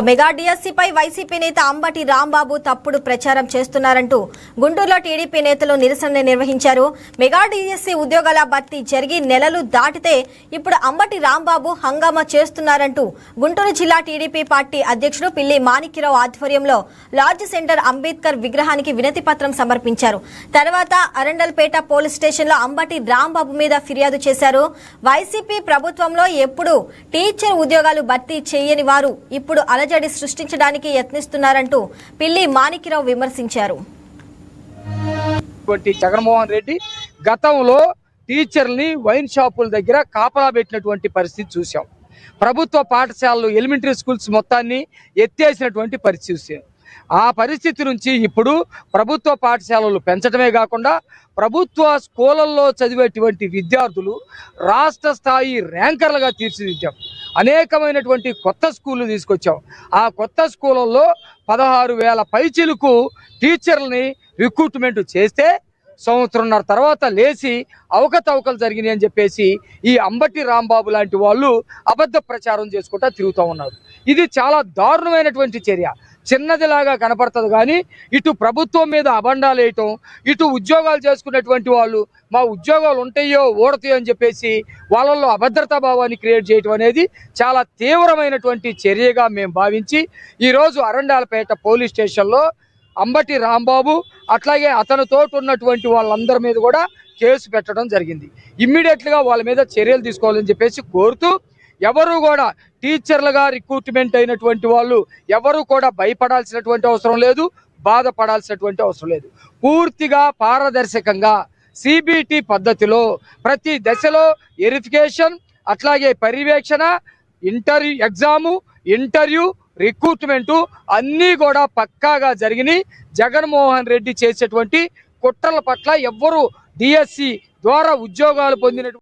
Mega డిఎస్సీపై YCP నేత అంబటి రాంబాబు తప్పుడు ప్రచారం చేస్తున్నారంటూ గుంటూరులో టీడీపీ నేతలు నిరసన నిర్వహించారు. మెగా డిఎస్సీ ఉద్యోగాల భర్తీ జరిగి నెలలు దాటితే ఇప్పుడు అంబటి రాంబాబు హంగామా చేస్తున్నారంటూ గుంటూరు జిల్లా టీడీపీ పార్టీ అధ్యక్షుడు పిల్లి మాణిక్యరావు ఆధ్వర్యంలో లార్జ్ సెంటర్ అంబేద్కర్ విగ్రహానికి వినతి పత్రం సమర్పించారు. తర్వాత అరండల్పేట పోలీస్ స్టేషన్లో అంబటి రాంబాబు మీద ఫిర్యాదు చేశారు. వైసీపీ ప్రభుత్వంలో ఎప్పుడు టీచర్ ఉద్యోగాలు భర్తీ చేయని వారు ఇప్పుడు అలజడి సృష్టించడానికి యత్నిస్తున్నారంటూ పిల్లి మాణిక్యరావు విమర్శించారు. జగన్మోహన్ రెడ్డి గతంలో టీచర్ని వైన్ షాపుల దగ్గర కాపలా పెట్టినటువంటి పరిస్థితి చూసాం. ప్రభుత్వ పాఠశాలలు ఎలిమెంటరీ స్కూల్స్ మొత్తాన్ని ఎత్తేసినటువంటి పరిస్థితి చూసాం. ఆ పరిస్థితి నుంచి ఇప్పుడు ప్రభుత్వ పాఠశాలలు పెంచడమే కాకుండా ప్రభుత్వ స్కూళ్ళల్లో చదివేటువంటి విద్యార్థులు రాష్ట్ర స్థాయి ర్యాంకర్లుగా తీర్చిదిద్దాం. అనేకమైనటువంటి కొత్త స్కూళ్ళు తీసుకొచ్చాం. ఆ కొత్త స్కూళ్ళల్లో 16,000 పైచిలకు టీచర్లని రిక్రూట్మెంట్ చేస్తే సంవత్సరంన్నర తర్వాత లేచి అవకతవకలు జరిగినాయి అని చెప్పేసి ఈ అంబటి రాంబాబు లాంటి వాళ్ళు అబద్ధ ప్రచారం చేసుకుంటా తిరుగుతూ ఉన్నారు. ఇది చాలా దారుణమైనటువంటి చర్య. చిన్నదిలాగా కనపడుతుంది కానీ ఇటు ప్రభుత్వం మీద అబండాలు వేయటం, ఇటు ఉద్యోగాలు చేసుకున్నటువంటి వాళ్ళు మా ఉద్యోగాలు ఉంటాయో ఓడతాయో అని చెప్పేసి వాళ్ళల్లో అభద్రతా భావాన్ని క్రియేట్ చేయటం అనేది చాలా తీవ్రమైనటువంటి చర్యగా మేము భావించి ఈరోజు అరండాలపేట పోలీస్ స్టేషన్లో అంబటి రాంబాబు అట్లాగే అతనితో ఉన్నటువంటి వాళ్ళందరి మీద కూడా కేసు పెట్టడం జరిగింది. ఇమ్మీడియట్గా వాళ్ళ మీద చర్యలు తీసుకోవాలని చెప్పేసి కోరుతూ ఎవరు కూడా టీచర్లుగా రిక్రూట్మెంట్ అయినటువంటి వాళ్ళు ఎవరు కూడా భయపడాల్సినటువంటి అవసరం లేదు, బాధపడాల్సినటువంటి అవసరం లేదు. పూర్తిగా పారదర్శకంగా సిబిటి పద్ధతిలో ప్రతి దశలో వెరిఫికేషన్ అట్లాగే పర్యవేక్షణ, ఇంటర్వ్యూ రిక్రూట్మెంటు అన్నీ కూడా పక్కాగా జరిగినాయి. జగన్మోహన్ రెడ్డి చేసేటువంటి కుట్రల పట్ల ఎవ్వరూ డిఎస్సి ద్వారా ఉద్యోగాలు పొందినటువంటి